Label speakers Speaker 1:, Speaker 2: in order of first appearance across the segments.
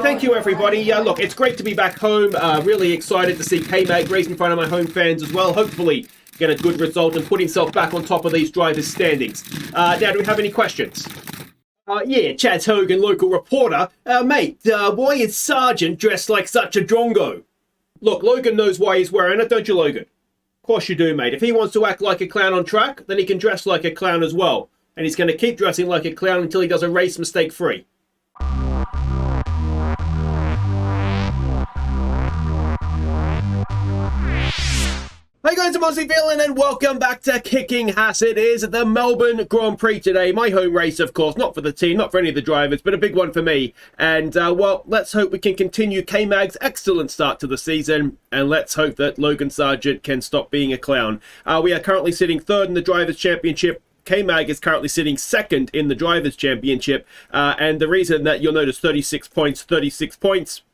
Speaker 1: thank you, everybody. Look, it's great to be back home. Really excited to see K-Mag race in front of my home fans as well. Hopefully get a good result and put himself back on top of these drivers' standings. Now, do we have any questions? Yeah, Chaz Hogan, local reporter. Mate, why is Sargeant dressed like such a drongo? Look, Logan knows why he's wearing it, don't you, Logan? Of course you do, mate. If he wants to act like a clown on track, then he can dress like a clown as well. And he's going to keep dressing like a clown until he does a race mistake-free. Hey guys, I'm Aussie Villain and welcome back to Kicking Haas. It is the Melbourne Grand Prix today. My home race, of course, not for the team, not for any of the drivers, but a big one for me. And, well, let's hope we can continue K-Mag's excellent start to the season. And let's hope that Logan Sargeant can stop being a clown. We are currently sitting third in the Drivers' Championship. K-Mag is currently sitting second in the Drivers' Championship. And the reason that you'll notice 36 points,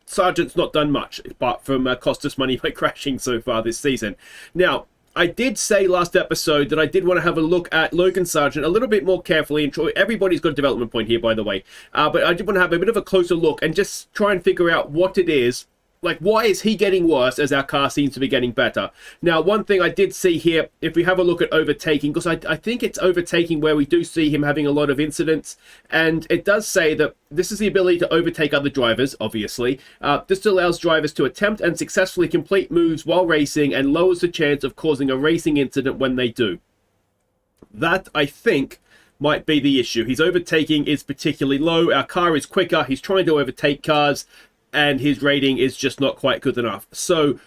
Speaker 1: Sargeant's not done much, apart from cost us money by crashing so far this season. Now, I did say last episode that I did want to have a look at Logan Sargeant a little bit more carefully. And everybody's got a development point here, by the way. But I did want to have a bit of a closer look and just try and figure out what it is. Like, why is he getting worse as our car seems to be getting better? Now, one thing I did see here, if we have a look at overtaking, because I think it's overtaking where we do see him having a lot of incidents, and it does say that this is the ability to overtake other drivers, obviously. This allows drivers to attempt and successfully complete moves while racing and lowers the chance of causing a racing incident when they do. That, I think, might be the issue. His overtaking is particularly low. Our car is quicker. He's trying to overtake cars, and his rating is just not quite good enough. So,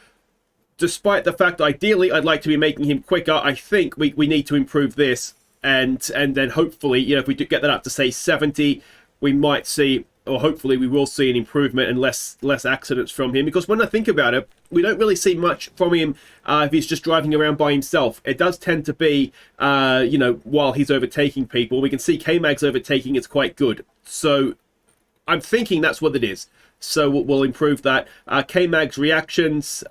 Speaker 1: despite the fact, ideally, I'd like to be making him quicker, I think we need to improve this. And then hopefully, you know, if we do get that up to, say, 70, we might see, or hopefully we will see an improvement and less accidents from him. Because when I think about it, we don't really see much from him if he's just driving around by himself. It does tend to be, you know, while he's overtaking people. We can see K-Mag's overtaking is quite good. So, I'm thinking that's what it is. So we'll improve that. K-Mag's reactions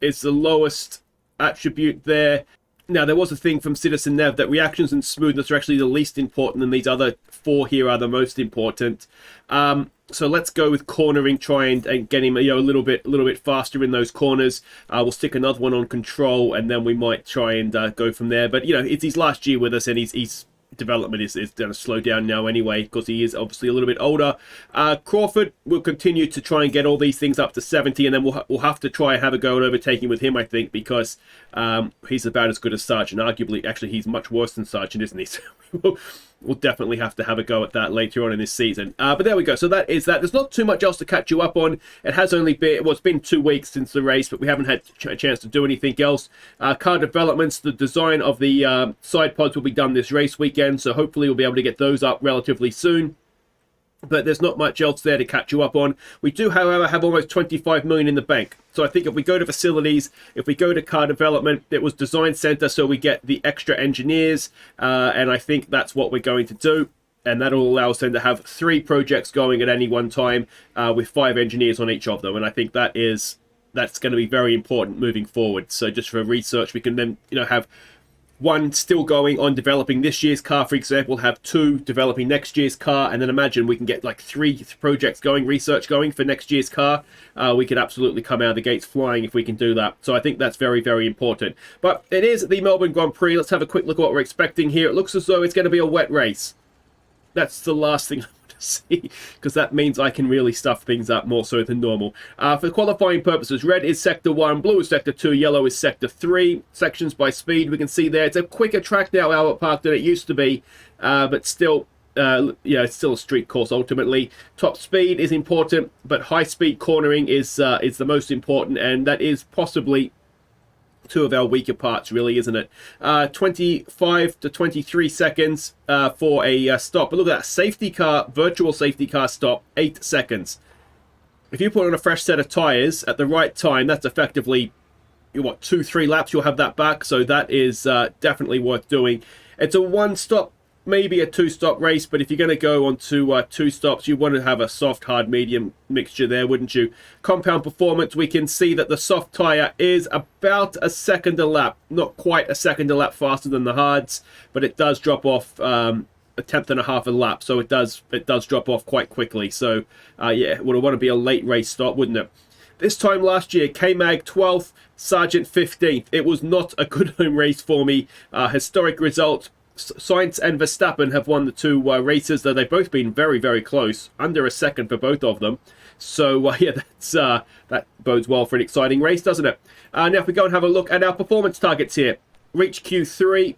Speaker 1: is the lowest attribute there. Now, there was a thing from Citizen Nev that reactions and smoothness are actually the least important, and these other four here are the most important. So let's go with cornering, try and get him, you know, a little bit faster in those corners. We'll stick another one on control, and then we might try and go from there. But, you know, it's his last year with us, and he's development is going to slow down now anyway, because he is obviously a little bit older. Crawford will continue to try and get all these things up to 70, and then we'll have to try and have a go at overtaking with him, I think, because he's about as good as Sargeant. Arguably, actually, he's much worse than Sargeant, isn't he? So we'll definitely have to have a go at that later on in this season. But there we go. So that is that. There's not too much else to catch you up on. It has only been, well, it's been 2 weeks since the race, but we haven't had a chance to do anything else. Car developments, the design of the side pods will be done this race weekend, so hopefully we'll be able to get those up relatively soon. But there's not much else there to catch you up on. We do, however, have almost 25 million in the bank. So I think if we go to facilities, if we go to car development, it was design center, so we get the extra engineers. And I think that's what we're going to do. And that'll allow us then to have 3 projects going at any one time with 5 engineers on each of them. And I think that's going to be very important moving forward. So just for research, we can then, you know, have 1 still going on developing this year's car, for example, have 2 developing next year's car, and then imagine we can get like 3 projects going, research going for next year's car. We could absolutely come out of the gates flying if we can do that. So I think that's very, very important. But it is the Melbourne Grand Prix. Let's have a quick look at what we're expecting here. It looks as though it's going to be a wet race. That's the last thing I want to see, because that means I can really stuff things up more so than normal. For qualifying purposes, red is sector 1, blue is sector 2, yellow is sector 3. Sections by speed, we can see there. It's a quicker track now, Albert Park, than it used to be, but still, yeah, it's still a street course ultimately. Top speed is important, but high speed cornering is the most important, and that is possibly 2 of our weaker parts, really, isn't it? 25 to 23 seconds for a stop. But look at that, safety car, virtual safety car stop, 8 seconds. If you put on a fresh set of tyres at the right time, that's effectively, what, 2-3 laps, you'll have that back. So that is definitely worth doing. It's a 1-stop, maybe a 2-stop race, but if you're going to go on to 2 stops, you want to have a soft, hard, medium mixture there, wouldn't you? Compound performance, we can see that the soft tyre is about a second a lap. Not quite a second a lap faster than the hards, but it does drop off a tenth and a half a lap, so it does drop off quite quickly. So yeah, it would want to be a late race start, wouldn't it? This time last year, K-Mag 12th, Sargeant 15th. It was not a good home race for me. Historic result. Sainz and Verstappen have won the two races, though they've both been very, very close. Under a second for both of them. So, yeah, that bodes well for an exciting race, doesn't it? Now, if we go and have a look at our performance targets here. Reach Q3.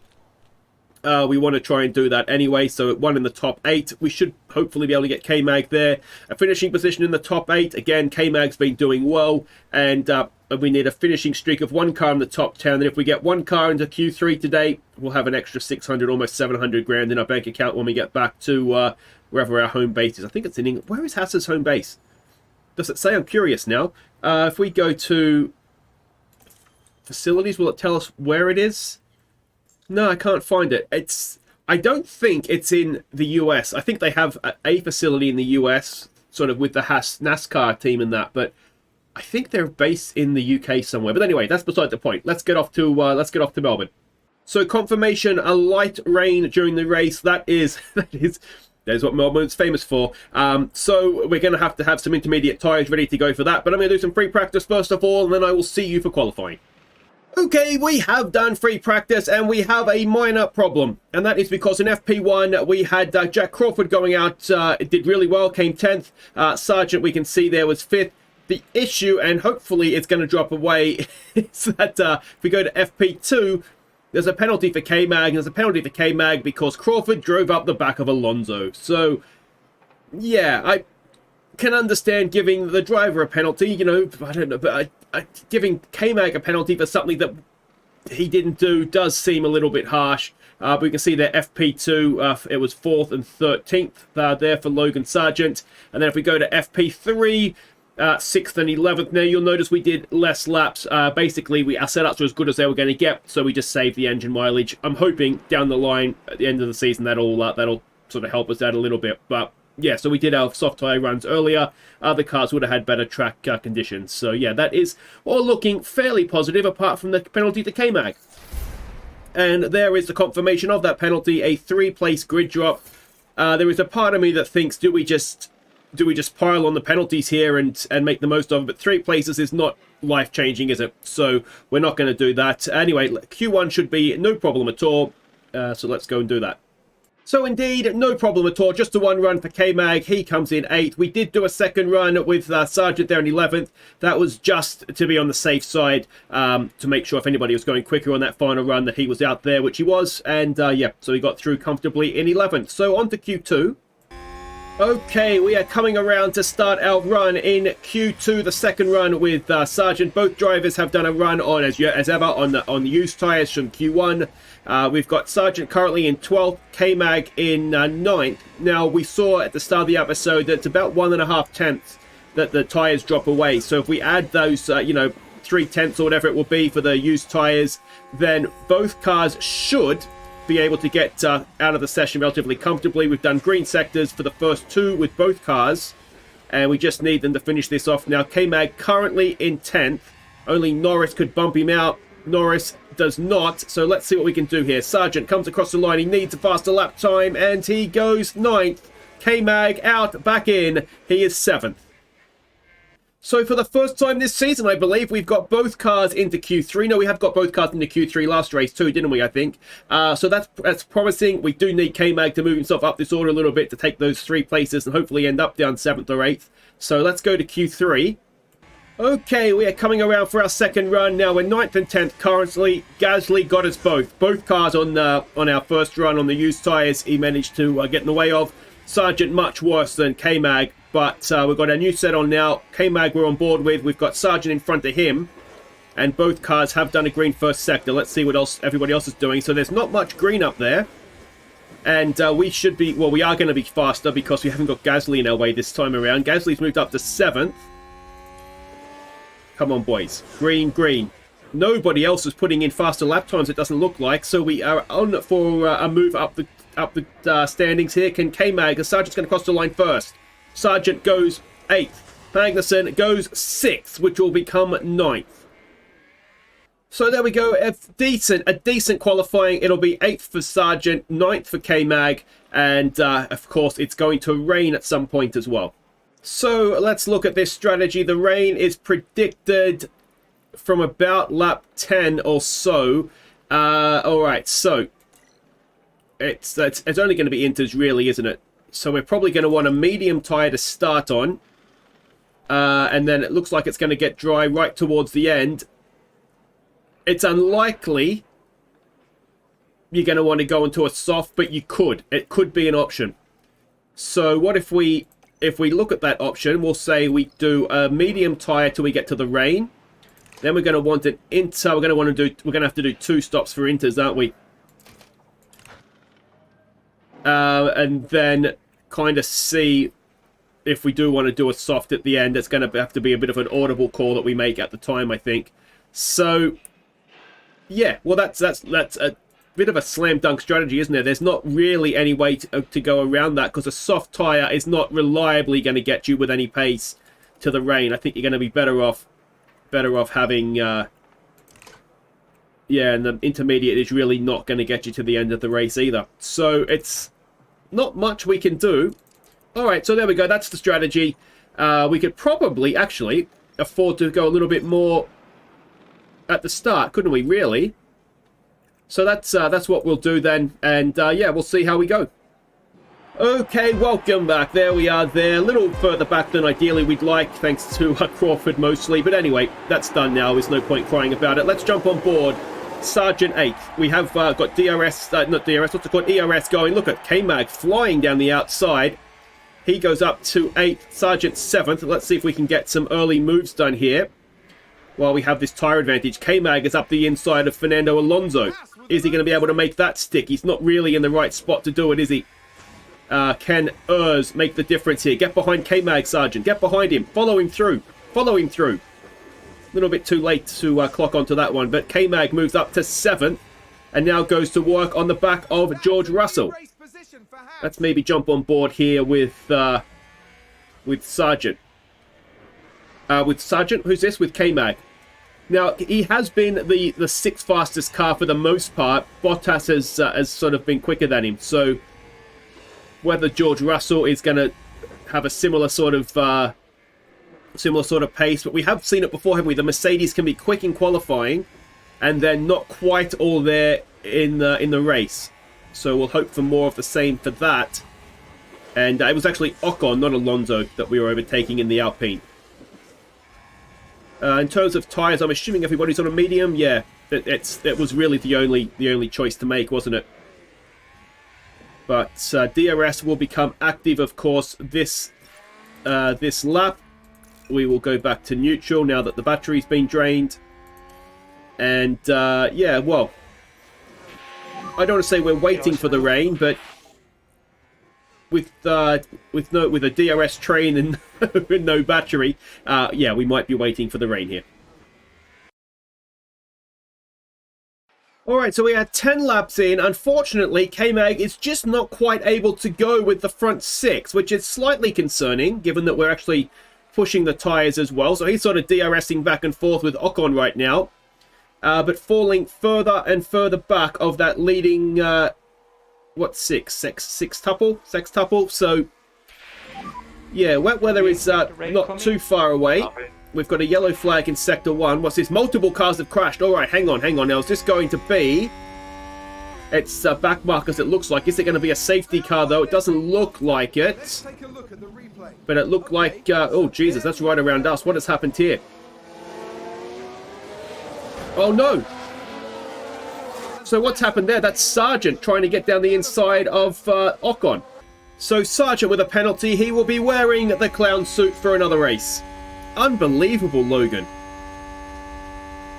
Speaker 1: We want to try and do that anyway, so one in the top 8. We should hopefully be able to get K-Mag there. A finishing position in the top 8. Again, K-Mag's been doing well, and we need a finishing streak of one car in the top 10. And if we get one car into Q3 today, we'll have an extra 600, almost 700 grand in our bank account when we get back to wherever our home base is. I think it's in England. Where is Haas's home base? Does it say? I'm curious now. If we go to facilities, will it tell us where it is? No, I can't find it. I don't think it's in the US. I think they have a facility in the US, sort of with the Haas NASCAR team and that, but I think they're based in the UK somewhere. But anyway, that's beside the point. Let's get off to Melbourne. So confirmation, a light rain during the race. That is what Melbourne's famous for. So we're going to have some intermediate tyres ready to go for that. But I'm going to do some free practice first of all, and then I will see you for qualifying. Okay, we have done free practice, and we have a minor problem. And that is because in FP1, we had Jack Crawford going out. It did really well, came 10th. Sargeant, we can see there, was 5th. The issue, and hopefully it's going to drop away, is that if we go to FP2, there's a penalty for K-Mag, and there's a penalty for K-Mag because Crawford drove up the back of Alonso. So, yeah, I can understand giving the driver a penalty, you know, I don't know, but giving K-Mag a penalty for something that he didn't do does seem a little bit harsh. But we can see there FP2, it was 4th and 13th there for Logan Sargeant. And then if we go to FP3, 6th and 11th. Now you'll notice we did less laps. Basically, our setups were as good as they were going to get, so we just saved the engine mileage. I'm hoping down the line at the end of the season that'll sort of help us out a little bit. But yeah, so we did our soft tyre runs earlier. Other cars would have had better track conditions. So yeah, that is all looking fairly positive, apart from the penalty to K-Mag. And there is the confirmation of that penalty, a 3-place grid drop. There is a part of me that thinks, do we just pile on the penalties here and make the most of it? But 3 places is not life-changing, is it? So we're not going to do that. Anyway, Q1 should be no problem at all. So let's go and do that. So indeed, no problem at all. Just a 1 run for K-Mag. He comes in 8th. We did do a 2nd run with Sargeant there in 11th. That was just to be on the safe side, to make sure if anybody was going quicker on that final run that he was out there, which he was. And yeah, so he got through comfortably in 11th. So on to Q2. Okay, we are coming around to start our run in Q2, the 2nd run with Sargeant. Both drivers have done a run on, as ever, on the used tyres from Q1. We've got Sargeant currently in 12th, K-Mag in 9th. Now, we saw at the start of the episode that it's about 1.5 tenths that the tyres drop away. So if we add those, 3 tenths or whatever it will be for the used tyres, then both cars should be able to get out of the session relatively comfortably. We've done green sectors for the first 2 with both cars, and we just need them to finish this off. Now, K-Mag currently in 10th. Only Norris could bump him out. Norris does not, so let's see what we can do here. Sargeant comes across the line. He needs a faster lap time, and he goes 9th. K-Mag out, back in. He is 7th. So for the first time this season, I believe, we've got both cars into Q3. No, we have got both cars into Q3 last race too, didn't we, I think? So that's promising. We do need K-Mag to move himself up this order a little bit to take those 3 places and hopefully end up down 7th or 8th. So let's go to Q3. Okay, we are coming around for our 2nd run. Now we're 9th and 10th currently. Gasly got us both. Both cars on our first run on the used tyres, he managed to get in the way of. Sargeant much worse than K-Mag. But we've got our new set on now. K-Mag we're on board with. We've got Sargeant in front of him. And both cars have done a green first sector. Let's see what else everybody else is doing. So there's not much green up there. And we should be... Well, we are going to be faster because we haven't got Gasly in our way this time around. Gasly's moved up to 7th. Come on, boys. Green, green. Nobody else is putting in faster lap times, it doesn't look like. So we are on for a move up the standings here. Can K-Mag... Sargeant's going to cross the line first. Sargeant goes 8th. Magnussen goes 6th, which will become 9th. So there we go, a decent qualifying. It'll be 8th for Sargeant, 9th for K-Mag, and of course it's going to rain at some point as well. So let's look at this strategy. The rain is predicted from about lap 10 or so. Alright, so it's only going to be inters really, isn't it? So we're probably going to want a medium tyre to start on. And then it looks like it's going to get dry right towards the end. It's unlikely you're going to want to go into a soft, but you could. It could be an option. So what if we look at that option, we'll say we do a medium tyre till we get to the rain. Then we're going to want an inter. We're going to have to do 2 stops for inters, aren't we? And then kind of see if we do want to do a soft at the end. It's going to have to be a bit of an audible call that we make at the time, I think. So yeah, well, that's a bit of a slam dunk strategy, isn't there? There's not really any way to go around that, because a soft tyre is not reliably going to get you with any pace to the rain. I think you're going to be better off having yeah, and the intermediate is really not going to get you to the end of the race either. So it's not much we can do. All right, so there we go. That's the strategy. We could probably actually afford to go a little bit more at the start, couldn't we, really? So that's what we'll do then, and yeah, we'll see how we go. Okay, welcome back. There we are there. A little further back than ideally we'd like, thanks to Crawford mostly. But anyway, that's done now. There's no point crying about it. Let's jump on board. Sargeant 8th. We have got DRS, not DRS, what's it called? ERS going. Look at K-Mag flying down the outside. He goes up to 8th. Sargeant 7th. Let's see if we can get some early moves done here while we have this tyre advantage. K-Mag is up the inside of Fernando Alonso. Is he going to be able to make that stick? He's not really in the right spot to do it, is he? Can Urs make the difference here? Get behind K-Mag, Sargeant. Get behind him. Follow him through. Follow him through. A little bit too late to clock onto that one, but K-Mag moves up to 7th and now goes to work on the back of George Russell. Let's maybe jump on board here with Sargeant. With Sargeant, who's this? With K-Mag. Now, he has been the 6th fastest car for the most part. Bottas has sort of been quicker than him. So, whether George Russell is going to have a similar sort of pace, but we have seen it before, haven't we? The Mercedes can be quick in qualifying, and then not quite all there in the race. So we'll hope for more of the same for that. And it was actually Ocon, not Alonso, that we were overtaking in the Alpine. In terms of tyres, I'm assuming everybody's on a medium. Yeah, it was really the only choice to make, wasn't it? But DRS will become active, of course, this lap. We will go back to neutral now that the battery's been drained. And yeah, well, I don't want to say we're waiting for the rain, but with a DRS train and with no battery, yeah, we might be waiting for the rain here. Alright, so we had 10 laps in. Unfortunately, K-Mag is just not quite able to go with the front 6, which is slightly concerning, given that we're actually pushing the tyres as well. So he's sort of DRSing back and forth with Ocon right now. But falling further and further back of that leading, what, sextuple? So, yeah, wet weather is not too far away. We've got a yellow flag in Sector 1. What's this? Multiple cars have crashed. All right, hang on. Now, is this going to be... It's back markers, it looks like. Is it going to be a safety car, though? It doesn't look like it. But it looked like... oh, Jesus, that's right around us. What has happened here? Oh, no. So what's happened there? That's Sargeant trying to get down the inside of Ocon. So Sargeant with a penalty. He will be wearing the clown suit for another race. Unbelievable, Logan.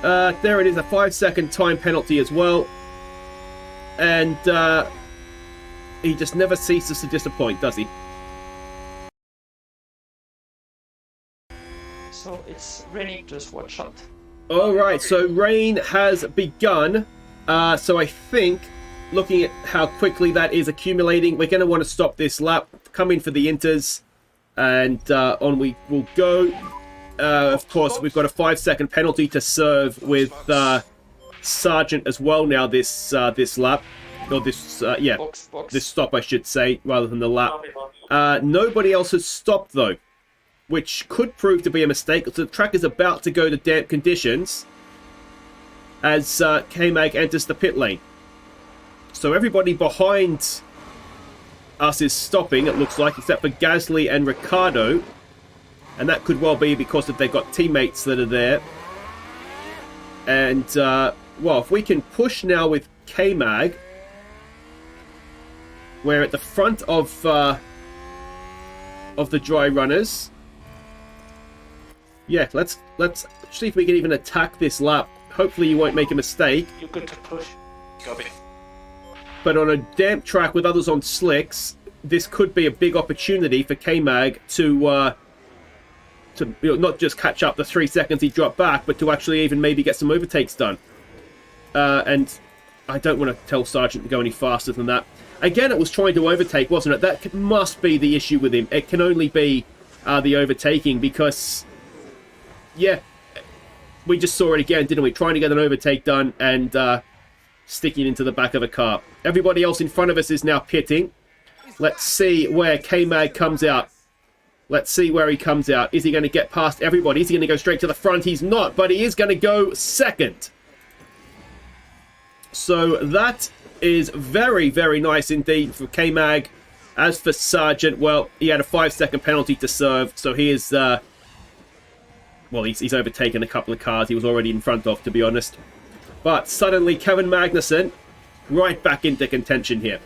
Speaker 1: There it is, a 5-second time penalty as well. And he just never ceases to disappoint, does he?
Speaker 2: So it's raining, just watch out.
Speaker 1: Alright, so rain has begun. So I think, looking at how quickly that is accumulating, we're going to want to stop this lap, come in for the inters, and on we will go. Of course, we've got a 5-second penalty to serve with Sargeant as well now this lap. Or this, yeah,
Speaker 2: Box.
Speaker 1: this stop, I should say, rather than the lap. Nobody else has stopped, though, which could prove to be a mistake. So the track is about to go to damp conditions as K-Mag enters the pit lane. So everybody behind us is stopping, it looks like, except for Gasly and Ricciardo. And that could well be because they've got teammates that are there. And, well, if we can push now with K-Mag, we're at the front of the dry runners. Yeah, let's see if we can even attack this lap. Hopefully you won't make a mistake.
Speaker 2: You're good to push. Copy.
Speaker 1: But on a damp track with others on slicks, this could be a big opportunity for K-Mag to not just catch up the 3 seconds he dropped back, but to actually even maybe get some overtakes done. And I don't want to tell Sargeant to go any faster than that. Again, it was trying to overtake, wasn't it? That must be the issue with him. It can only be the overtaking because, yeah, we just saw it again, didn't we? Trying to get an overtake done and sticking into the back of a car. Everybody else in front of us is now pitting. Let's see where K-Mag comes out. Let's see where he comes out. Is he going to get past everybody? Is he going to go straight to the front? He's not, but he is going to go second. So that is very, very nice indeed for K-Mag. As for Sargeant, well, he had a 5-second penalty to serve, so he is, well, he's overtaken a couple of cars he was already in front of, to be honest. But suddenly, Kevin Magnussen right back into contention here.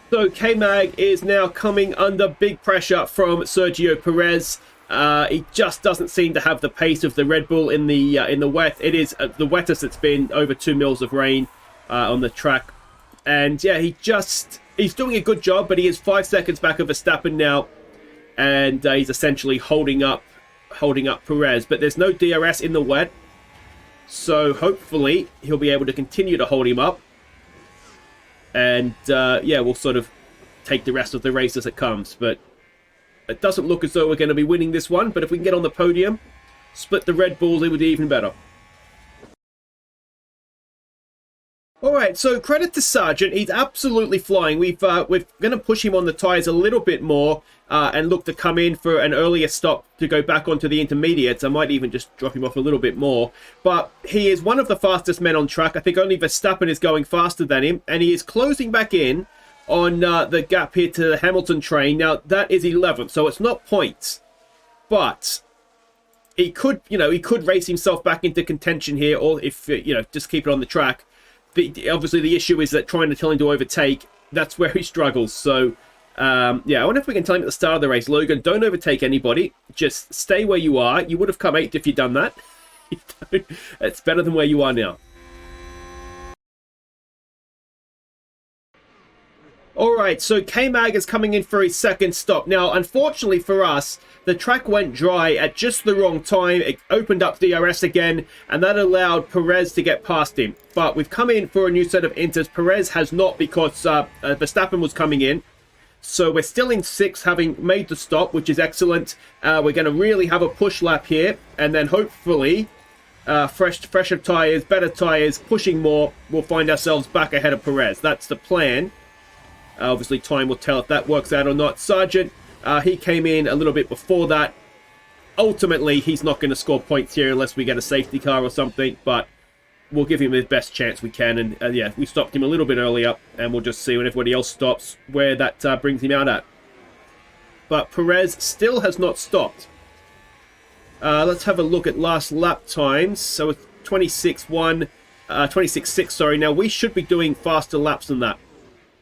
Speaker 1: So K-Mag is now coming under big pressure from Sergio Perez. He just doesn't seem to have the pace of the Red Bull in the wet. It is the wettest it's been, over 2 mils of rain on the track. And yeah, he's doing a good job, but he is 5 seconds back of Verstappen now. And he's essentially holding up Perez. But there's no DRS in the wet. So hopefully he'll be able to continue to hold him up. And yeah, we'll sort of take the rest of the race as it comes. But it doesn't look as though we're going to be winning this one. But if we can get on the podium, split the Red Bulls, it would be even better. Alright, so credit to Sargeant. He's absolutely flying. We're going to push him on the tyres a little bit more and look to come in for an earlier stop to go back onto the intermediates. I might even just drop him off a little bit more. But he is one of the fastest men on track. I think only Verstappen is going faster than him. And he is closing back in on the gap here to the Hamilton train. Now, that is 11th, so it's not points. But he could, he could race himself back into contention here, or if, just keep it on the track. Obviously, the issue is that trying to tell him to overtake, that's where he struggles. So, yeah, I wonder if we can tell him at the start of the race, Logan, don't overtake anybody. Just stay where you are. You would have come 8th if you'd done that. It's better than where you are now. Alright, so K-Mag is coming in for his second stop. Now, unfortunately for us, the track went dry at just the wrong time. It opened up DRS again, and that allowed Perez to get past him. But we've come in for a new set of inters. Perez has not, because Verstappen was coming in. So we're still in 6th, having made the stop, which is excellent. We're going to really have a push lap here, and then hopefully, fresher tyres, better tyres, pushing more, we'll find ourselves back ahead of Perez. That's the plan. Obviously, time will tell if that works out or not. Sargeant, he came in a little bit before that. Ultimately, he's not going to score points here unless we get a safety car or something, but we'll give him the best chance we can. And yeah, we stopped him a little bit earlier, and we'll just see when everybody else stops where that brings him out at. But Perez still has not stopped. Let's have a look at last lap times. So it's 26.1, 26.6, sorry. Now, we should be doing faster laps than that.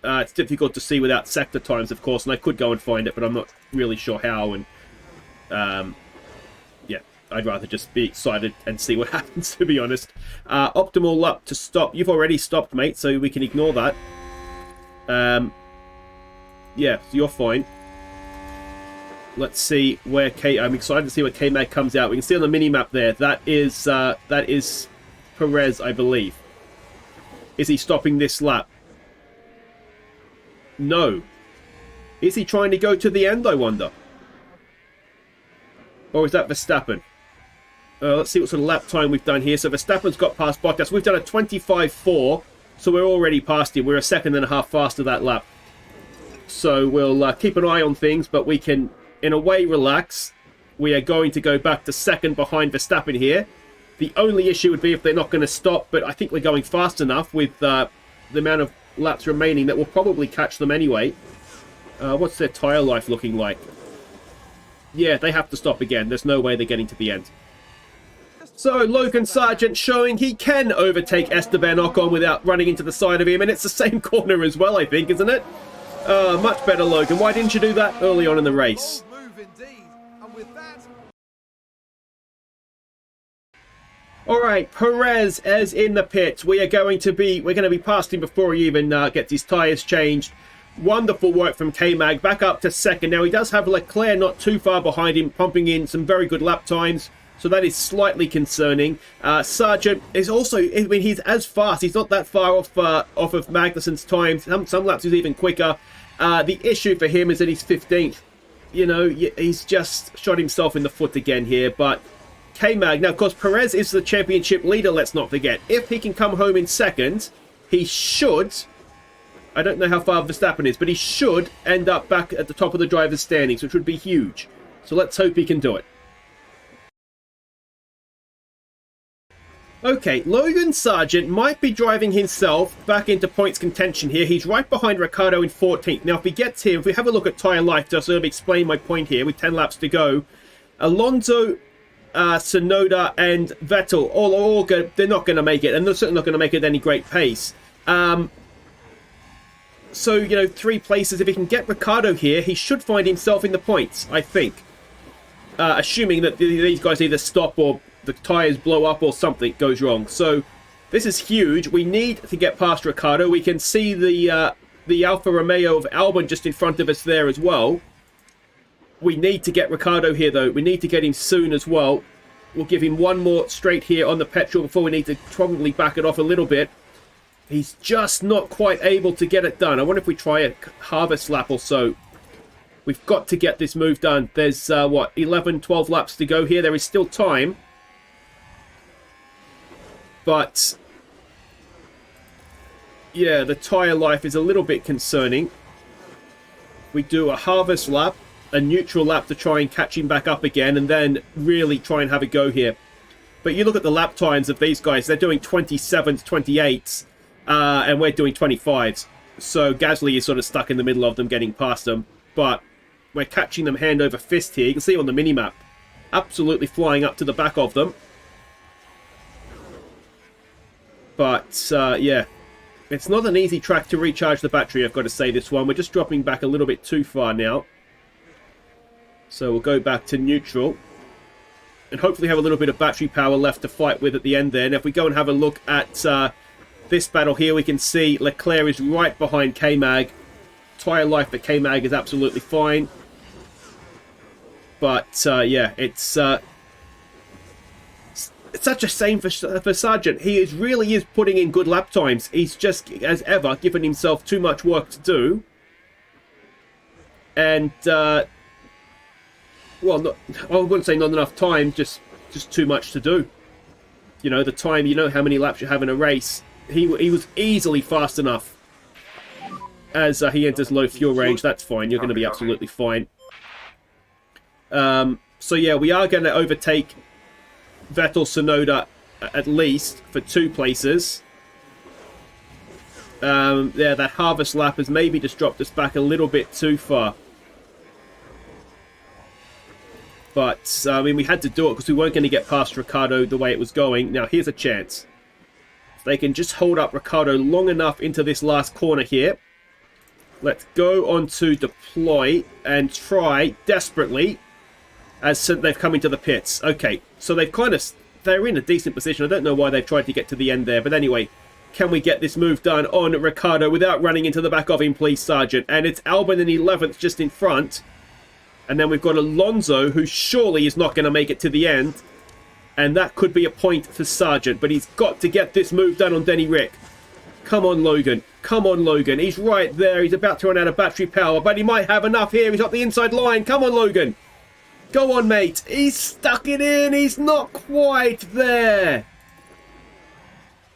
Speaker 1: It's difficult to see without sector times, of course, and I could go and find it, but I'm not really sure how. And yeah, I'd rather just be excited and see what happens, to be honest. Optimal lap to stop. You've already stopped, mate, so we can ignore that. Yeah, so you're fine. Let's see where I'm excited to see where K-Mag comes out. We can see on the mini-map there. That is Perez, I believe. Is he stopping this lap? No. Is he trying to go to the end, I wonder? Or is that Verstappen? Let's see what sort of lap time we've done here. So Verstappen's got past Bottas. We've done a 25.4, so we're already past him. We're a second and a half faster that lap. So we'll keep an eye on things, but we can, in a way, relax. We are going to go back to second behind Verstappen here. The only issue would be if they're not going to stop, but I think we're going fast enough with the amount of laps remaining that we'll probably catch them anyway. What's their tyre life looking like? Yeah, they have to stop again. There's no way they're getting to the end. So Logan Sargeant showing he can overtake Esteban Ocon without running into the side of him, and it's the same corner as well, I think, isn't it? Much better, Logan. Why didn't you do that early on in the race? Alright, Perez is in the pits. We're going to be past him before he even gets his tyres changed. Wonderful work from K-Mag, back up to second. Now he does have Leclerc not too far behind him, pumping in some very good lap times. So that is slightly concerning. Sargeant is also, I mean, he's as fast. He's not that far off of Magnussen's time. Some laps he's even quicker. The issue for him is that he's 15th. You know, he's just shot himself in the foot again here. But K-Mag, now of course Perez is the championship leader, let's not forget. If he can come home in second, he should, I don't know how far Verstappen is, but he should end up back at the top of the drivers' standings, which would be huge. So let's hope he can do it. Okay, Logan Sargeant might be driving himself back into points contention here. He's right behind Ricciardo in 14th. Now, if he gets here, if we have a look at tyre life, to sort of explain my point here with 10 laps to go, Alonso, Tsunoda, and Vettel, all good. They're not going to make it, and they're certainly not going to make it at any great pace. So, you know, 3 places. If he can get Ricciardo here, he should find himself in the points, I think. Assuming that these guys either stop or the tyres blow up or something goes wrong. So this is huge. We need to get past Ricciardo. We can see the Alfa Romeo of Albon just in front of us there as well. We need to get Ricciardo here, though. We need to get him soon as well. We'll give him one more straight here on the petrol before we need to probably back it off a little bit. He's just not quite able to get it done. I wonder if we try a harvest lap or so. We've got to get this move done. There's, what, 11, 12 laps to go here. There is still time. But, yeah, the tyre life is a little bit concerning. We do a harvest lap, a neutral lap to try and catch him back up again, and then really try and have a go here. But you look at the lap times of these guys, they're doing 27s, 28s, and we're doing 25s. So Gasly is sort of stuck in the middle of them, getting past them. But we're catching them hand over fist here. You can see on the minimap, absolutely flying up to the back of them. But, yeah, it's not an easy track to recharge the battery, I've got to say, this one. We're just dropping back a little bit too far now. So we'll go back to neutral. And hopefully have a little bit of battery power left to fight with at the end there. And if we go and have a look at this battle here, we can see Leclerc is right behind K-Mag. Tyre life for K-Mag is absolutely fine. But, yeah, it's such a shame for Sargeant. He really is putting in good lap times. He's just, as ever, given himself too much work to do. And, well, I wouldn't say not enough time, just too much to do. You know, the time, you know how many laps you have in a race. He was easily fast enough. As he enters low fuel range, that's fine. You're going to be absolutely fine. So, yeah, we are going to overtake Vettel, Tsunoda, at least, for 2 places. Yeah, that harvest lap has maybe just dropped us back a little bit too far. But, I mean, we had to do it because we weren't going to get past Ricciardo the way it was going. Now, here's a chance. If they can just hold up Ricciardo long enough into this last corner here. Let's go on to deploy and try desperately as they've come into the pits. Okay, so they're in a decent position. I don't know why they've tried to get to the end there. But anyway, can we get this move done on Ricciardo without running into the back of him, please, Sargeant? And it's Albon in 11th just in front. And then we've got Alonso, who surely is not going to make it to the end. And that could be a point for Sargeant. But he's got to get this move done on Denny Rick. Come on, Logan. Come on, Logan. He's right there. He's about to run out of battery power. But he might have enough here. He's up the inside line. Come on, Logan. Go on, mate. He's stuck it in. He's not quite there.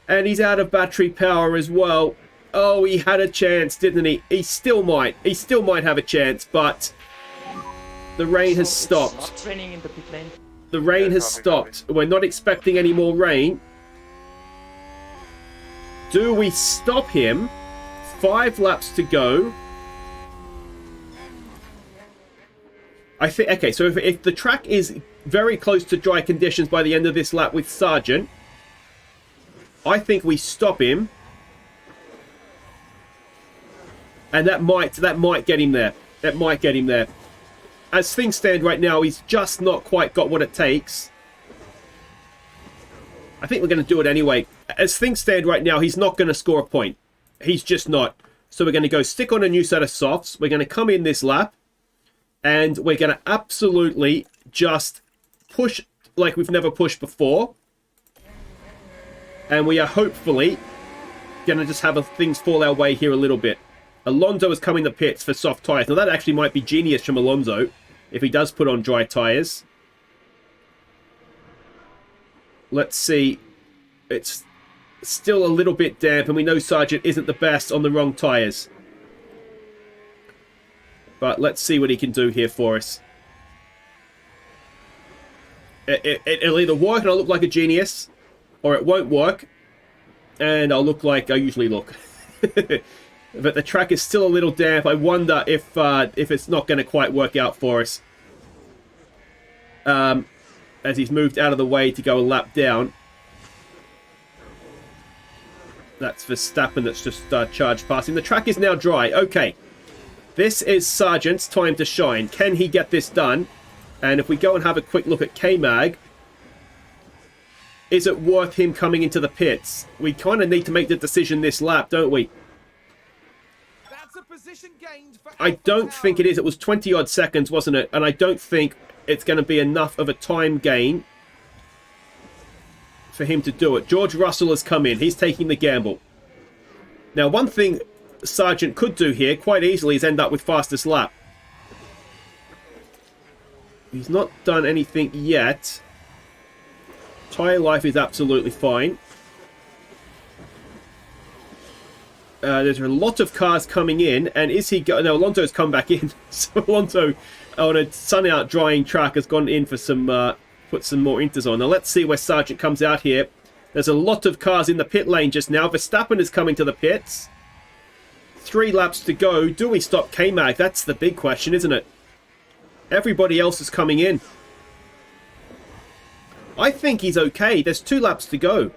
Speaker 1: And he's out of battery power as well. Oh, he had a chance, didn't he? He still might. He still might have a chance, but the rain has stopped.
Speaker 3: It's not raining in the pit lane.
Speaker 1: The rain has stopped. We're not expecting any more rain. Do we stop him? 5 laps to go. I think, okay, so if the track is very close to dry conditions by the end of this lap with Sargeant, I think we stop him. And that might get him there. That might get him there. As things stand right now, he's just not quite got what it takes. I think we're going to do it anyway. As things stand right now, he's not going to score a point. He's just not. So we're going to go stick on a new set of softs. We're going to come in this lap. And we're going to absolutely just push like we've never pushed before. And we are hopefully going to just have things fall our way here a little bit. Alonso is coming to pits for soft tyres. Now that actually might be genius from Alonso if he does put on dry tyres. Let's see. It's still a little bit damp and we know Sargeant isn't the best on the wrong tyres. But let's see what he can do here for us. It'll either work and I'll look like a genius, or it won't work and I'll look like I usually look. But the track is still a little damp. I wonder if it's not going to quite work out for us. As he's moved out of the way to go a lap down. That's Verstappen that's just charged past him. The track is now dry. Okay. This is Sargeant's time to shine. Can he get this done? And if we go and have a quick look at K-Mag, is it worth him coming into the pits? We kind of need to make the decision this lap, don't we?
Speaker 4: That's a position gained for
Speaker 1: I don't think it is. It was 20-odd seconds, wasn't it? And I don't think it's going to be enough of a time gain for him to do it. George Russell has come in. He's taking the gamble. Now, one thing Sargeant could do here quite easily is end up with fastest lap. He's not done anything yet. Tyre life is absolutely fine. There's a lot of cars coming in, and is he... No, Alonso's come back in. So Alonso, on a sun-out drying track, has gone in for some... put some more inters on. Now let's see where Sargeant comes out here. There's a lot of cars in the pit lane just now. Verstappen is coming to the pits. 3 laps to go. Do we stop K-Mag? That's the big question, isn't it? Everybody else is coming in. I think he's okay. There's 2 laps to go.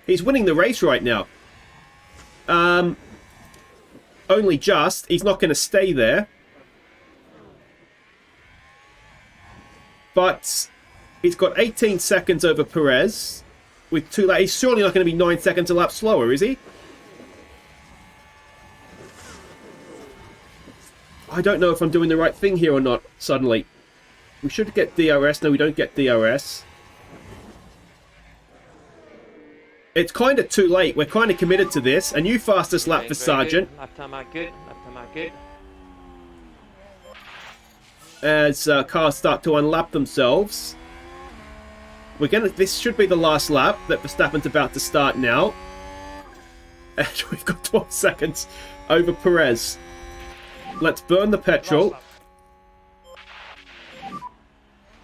Speaker 1: He's winning the race right now. Only just. He's not going to stay there. But he's got 18 seconds over Perez. With 2 laps. He's surely not going to be 9 seconds a lap slower, is he? I don't know if I'm doing the right thing here or not, suddenly. We should get DRS. No, we don't get DRS. It's kind of too late. We're kind of committed to this. A new fastest lap for Sargeant.
Speaker 3: Lap time are good. Lap time are good.
Speaker 1: As cars start to unlap themselves. This should be the last lap that Verstappen's about to start now. And we've got 12 seconds over Perez. Let's burn the petrol.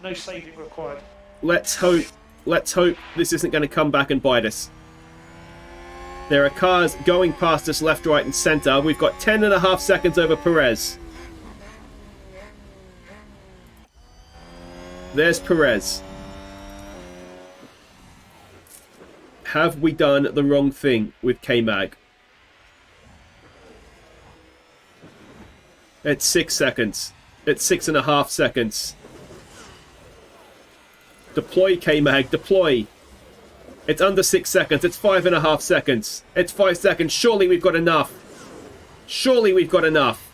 Speaker 2: No saving required.
Speaker 1: Let's hope this isn't going to come back and bite us. There are cars going past us left, right and centre. We've got 10.5 seconds over Perez. There's Perez. Have we done the wrong thing with K-Mag? It's 6 seconds. It's 6.5 seconds. Deploy, K-Mag. Deploy. It's under 6 seconds. It's 5.5 seconds. It's 5 seconds. Surely we've got enough. Surely we've got enough.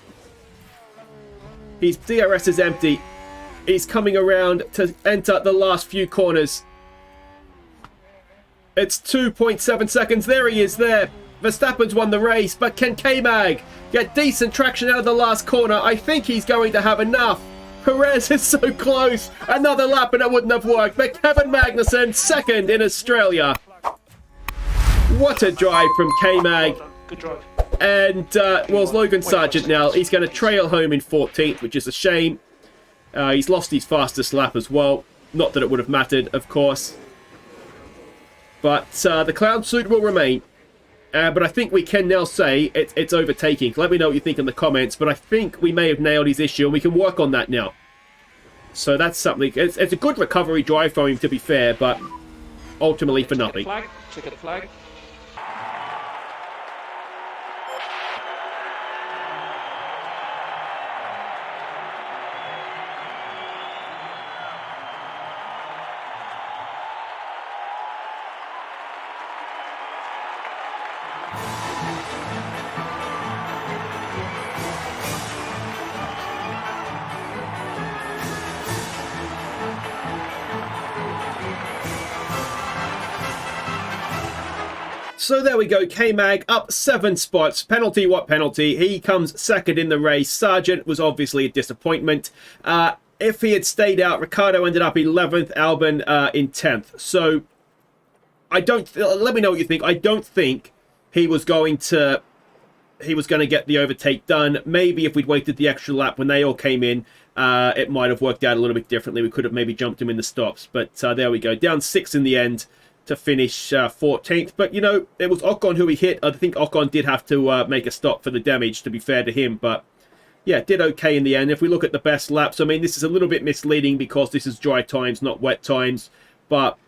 Speaker 1: His DRS is empty. He's coming around to enter the last few corners. It's 2.7 seconds. There he is there. Verstappen's won the race, but can K-Mag get decent traction out of the last corner? I think he's going to have enough. Perez is so close. Another lap and it wouldn't have worked. But Kevin Magnussen, second in Australia. What a drive from K-Mag.
Speaker 2: Well done. Good drive.
Speaker 1: And, well, it's Logan Sargeant now. He's going to trail home in 14th, which is a shame. He's lost his fastest lap as well. Not that it would have mattered, of course. But the cloud suit will remain. But I think we can now say it's overtaking. Let me know what you think in the comments. But I think we may have nailed his issue, and we can work on that now. So that's something. It's a good recovery drive for him, to be fair, but ultimately for nothing.
Speaker 3: Flag. Check the flag.
Speaker 1: So there we go, K-Mag up 7 spots. Penalty, what penalty? He comes second in the race. Sargeant was obviously a disappointment. If he had stayed out, Ricciardo ended up 11th, Albon in 10th. So I don't... let me know what you think. I don't think he was going to get the overtake done. Maybe if we'd waited the extra lap when they all came in, it might have worked out a little bit differently. We could have maybe jumped him in the stops. But there we go. Down 6 in the end to finish 14th. But, you know, it was Ocon who he hit. I think Ocon did have to make a stop for the damage, to be fair to him. But, yeah, did okay in the end. If we look at the best laps, I mean, this is a little bit misleading because this is dry times, not wet times. But,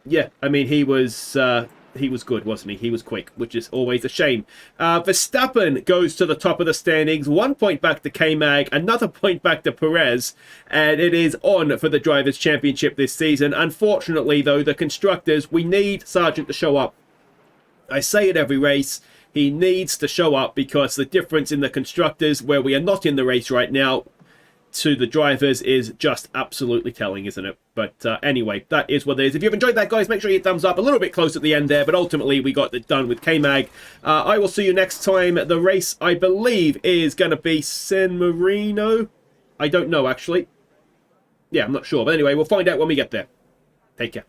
Speaker 1: yeah, I mean, he was good, wasn't he? He was quick, which is always a shame. Verstappen goes to the top of the standings. 1 point back to K-Mag, another point back to Perez, and it is on for the Drivers' Championship this season. Unfortunately, though, the constructors, we need Sargeant to show up. I say it every race. He needs to show up because the difference in the constructors, where we are not in the race right now, to the drivers is just absolutely telling, isn't it? But anyway, that is what it is. If you've enjoyed that, guys, make sure you hit thumbs up. A little bit close at the end there, but ultimately we got it done with K-Mag. I will see you next time. The race, I believe, is going to be San Marino. I don't know, actually. Yeah, I'm not sure. But anyway, we'll find out when we get there. Take care.